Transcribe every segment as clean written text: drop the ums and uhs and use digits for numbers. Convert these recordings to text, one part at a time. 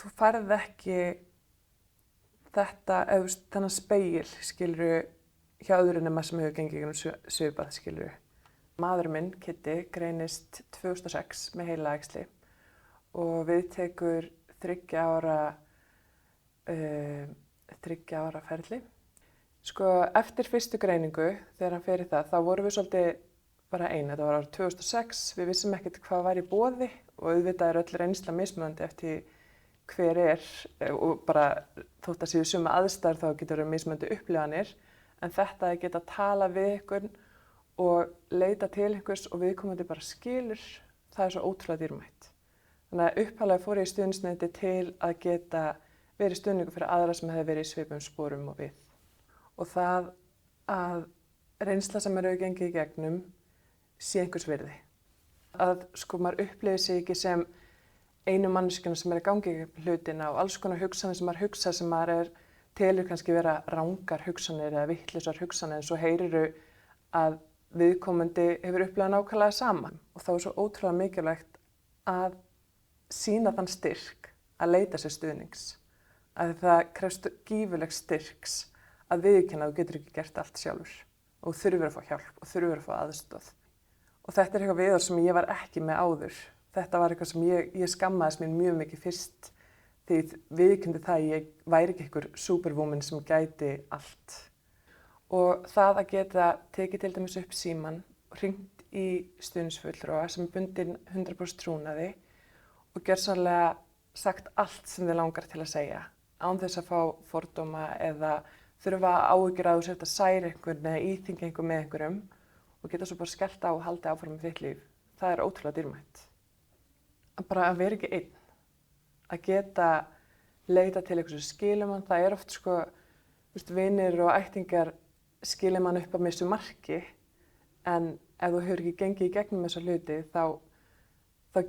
þú færð ekki þetta, þennan spegil, skilurðu, hjá öðru nema sem hefur gengið gegnum svipað, skilurðu. Maðurinn minn, Kiddi, greinist 2006 með heilaæxli og við tekur 3 ára ferli. Sko, eftir fyrstu greiningu, þegar hann fer í það, þá vorum við svolítið bara ein. Þetta var árið 2006, við vissum ekkert hvað var í boði og auðvitað er öll reynsla mismunandi eftir hver og bara þótt að séu sömu aðstæður þá getur verið mismunandi upplifanir, en þetta að geta að tala við ykkur og leita til einhvers og viðkomandi bara skilur, það er svo ótrúlega dýrmætt. Þannig að upphaflega fór ég í stuðningsneti til að geta verið stuðningur fyrir aðra sem hefði verið í svipum sporum og við. Og það að reynsla sem maður hefur gengið í gegnum sé einhvers virði. Að sko maður upplifir sig ekki sem einu manneskjuna sem er að gangi í hlutina og alls konar hugsanir sem maður hugsa sem maður telur kannski vera rangar hugsanir eða vittlausar hugsanir, en svo heyriru að viðkomandi hefur upplifað nákvæmlega saman. Og þá er svo ótrúlega mikilvægt að sýna þann styrk að leita sér stuðnings. Að það krefst gífurlegs styrks að viðurkenna að þú getur ekki gert allt sjálfur og þú þurfir að fá hjálp og þurfir að fá aðstoð. Og þetta er eitthvað viðhorf sem ég var ekki með áður. Þetta var eitthvað sem ég skammaðist mín mjög mikið fyrst því viðurkenndi það að ég væri ekki einhver superwoman sem gæti allt. Og það að geta tekið til dæmis upp símann og hringt í stuðningsfulltrúa sem er bundin 100% trúnaði og gjörsamlega sagt allt sem þið langar til að segja án þess að fá fordóma eða þurfa áhyggjur að þú sért að særa einhvern eða íþyngja einhver með einhverjum og geta svo bara skellt á og haldið áfram með þitt líf. Það er ótrúlega dýrmætt. Bara að vera ekki einn. Að geta leita til eitthvað sem skilur mann. Það er oft sko, vinir og ættingar skilur mann upp að missu marki, en ef þú hefur ekki gengið í gegnum þessa hluti þá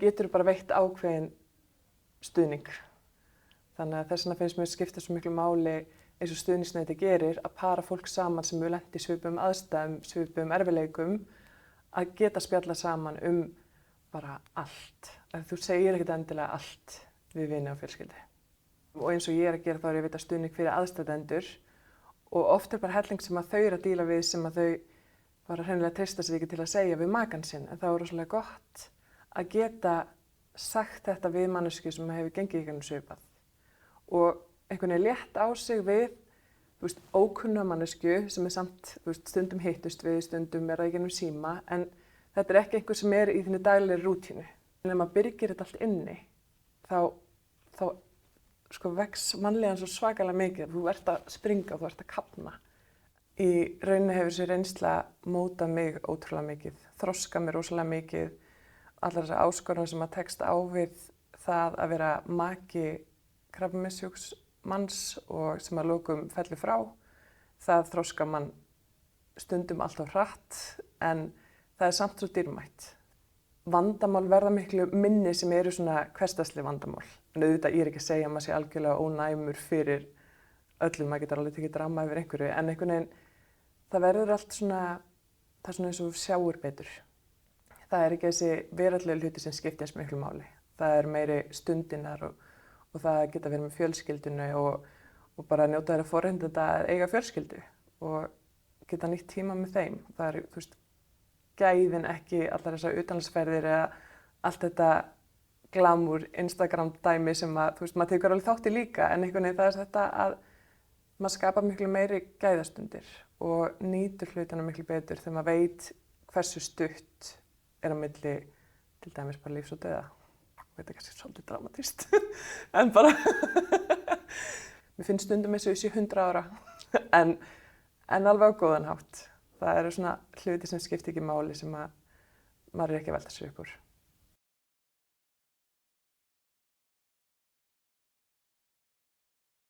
getur þú bara veitt ákveðin stuðning. Þannig að þess vegna finnst mér skipta svo miklu máli eins og stuðningsneti gerir að para fólk saman sem hefur lent í svipum aðstæðum, svipum erfiðleikum, að geta spjalla saman bara allt. Þú segir ekkert endilega allt við vini og fjölskyldu. Og eins og ég að gera þá ég að veita stuðning fyrir aðstandendur og oft bara helling sem að þau að díla við sem að þau bara hreinlega treysta sig ekki til að segja við makann sinn. En það er rosalega gott að geta sagt þetta við manneskju sem hefur gengið í gegnum svipað. Og einhvern veginn létt á sig við ókunna manneskju sem samt stundum hittust við, stundum það í gegnum síma, en þetta er ekki einhver sem í þinni daglegri rútínu. En ef maður byrgir þetta allt inni, þá vex mannlegan svo svakalega mikið. Þú ert að springa, þú ert að kafna. Í rauninni hefur þessi reynsla mótað mig ótrúlega mikið, þroskað mig rosalega mikið. Allar þessar áskoranir sem að tekst á við það að vera maki krabbameinssjúks manns og sem að lokum fellur frá, það þroskar mann stundum alltaf hratt, en það er samt svo dýrmætt. Vandamál verða miklu minni sem eru svona hversdagsleg vandamál. En auðvitað ég ekki að segja að maður sé algjörlega ónæmur fyrir öllum, maður getur alveg tekið dramma yfir einhverju, en einhvern veginn, það verður allt svona, það er svona eins og sjáur betur. Það er ekki þessi veraldlegu hluti sem skiptir eins miklu máli. Það er meiri stundinar og það geta verið með fjölskyldunni og bara njóta þeirra forréttinda að eiga fjölskyldu og geta nýtt tíma með þeim. Það er, gæðin ekki allar þessar utanlandsferðir eða allt þetta glamour, Instagram dæmi sem að, maður tekur alveg þátt í líka, en einhvern veginn það er þetta að maður skapar miklu meiri gæðastundir og nýtur hlutina miklu betur þegar maður veit hversu stutt á milli til dæmis bara lífs og dauða. Þetta er kannski svolítið dramatískt, en bara, mér finnst stundum eins og ég sé 100 ára, en alveg á góðan hátt. Það eru svona hluti sem skiptir ekki máli sem að maður ekki að velta sig upp úr.